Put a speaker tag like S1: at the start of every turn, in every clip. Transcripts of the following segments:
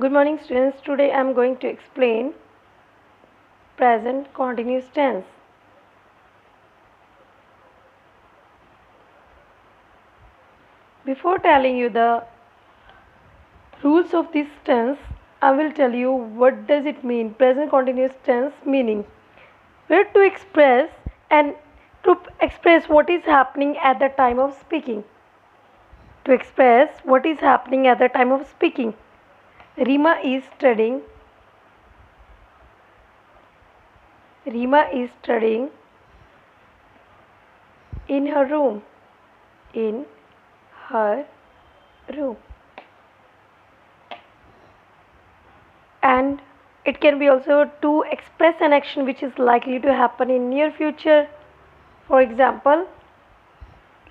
S1: Good morning students. Today I am going to explain present continuous tense. Before telling you the rules of this tense, I will tell you what does it mean, present continuous tense meaning. Where to express what is happening at the time of speaking. To express what is happening at the time of speaking. Rima is studying in her room. In her room. And it can be also to express an action which is likely to happen in near future. For example,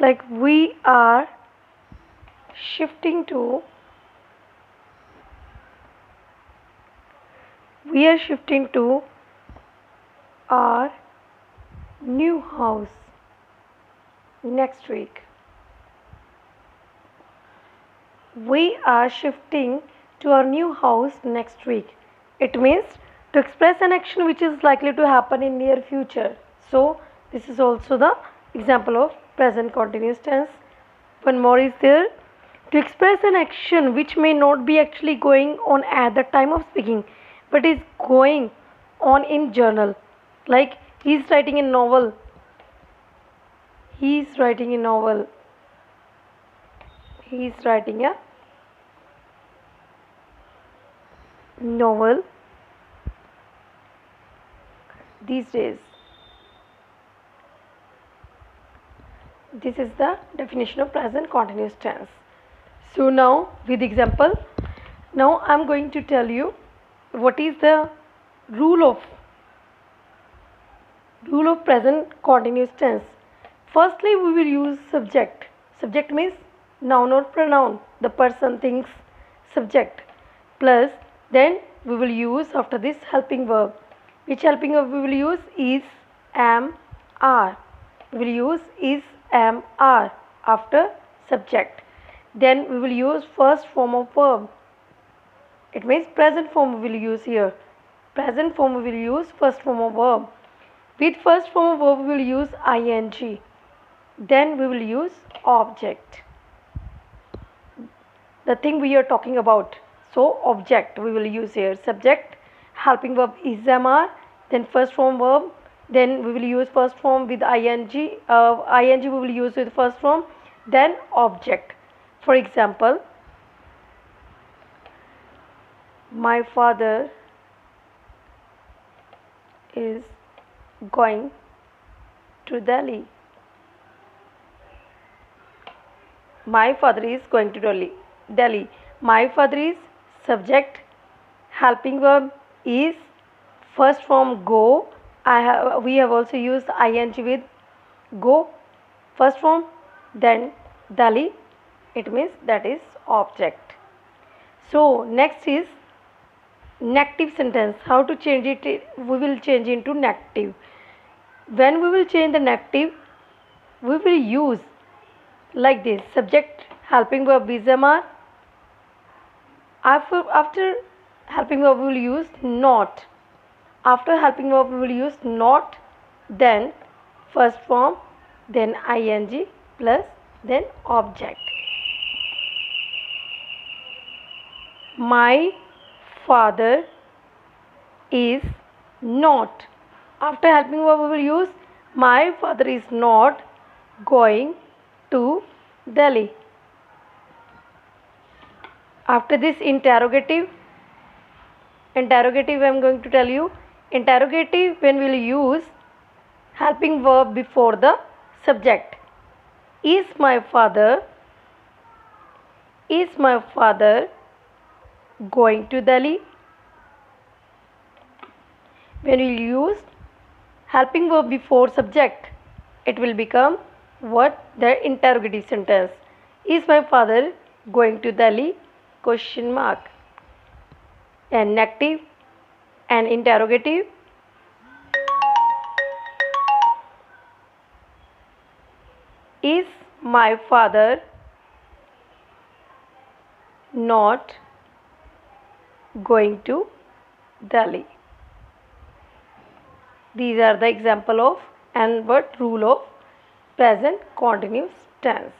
S1: like we are shifting to our new house next week. We are shifting to our new house next week. It means to express an action which is likely to happen in near future. So this is also the example of present continuous tense. One more is there, to express an action which may not be actually going on at the time of speaking, but is going on in journal. Like he is writing a novel. He is writing a novel these days. This is the definition of present continuous tense. So now with example, now I am going to tell you what is the rule of present continuous tense. Firstly, we will use subject. Subject means noun or pronoun, the person, things, subject. Plus then we will use after this helping verb. Which helping verb we will use? Is, am, are. We will use is, am, are after subject. Then we will use first form of verb. It means present form we will use here. Present form we will use first form of verb. With first form of verb we will use ing. Then we will use object. The thing we are talking about. So object we will use here. Subject, helping verb is, am, are. Then first form verb. Then we will use first form with ing. Ing we will use with first form. Then object. For example, my father is going to Delhi. My father is going to Delhi. My father is subject, helping verb is, first form go. We have also used ing with go, first form. Then Delhi, it means that is object. So next is negative sentence. How to change it? We will change into negative. When we will change the negative, we will use like this: subject, helping verb is, am, are. After helping verb we will use not. After helping verb we will use not, then first form, then ing, plus then object. My father is not. After helping verb we will use my father is not going to Delhi. After this interrogative I am going to tell you. Interrogative, when we will use helping verb before the subject. Is my father going to Delhi? When we use helping verb before subject, it will become what? The interrogative sentence. Is my father going to Delhi? Question mark. And negative and interrogative. Is my father not going to Delhi. These are the example of N-word rule of present continuous tense.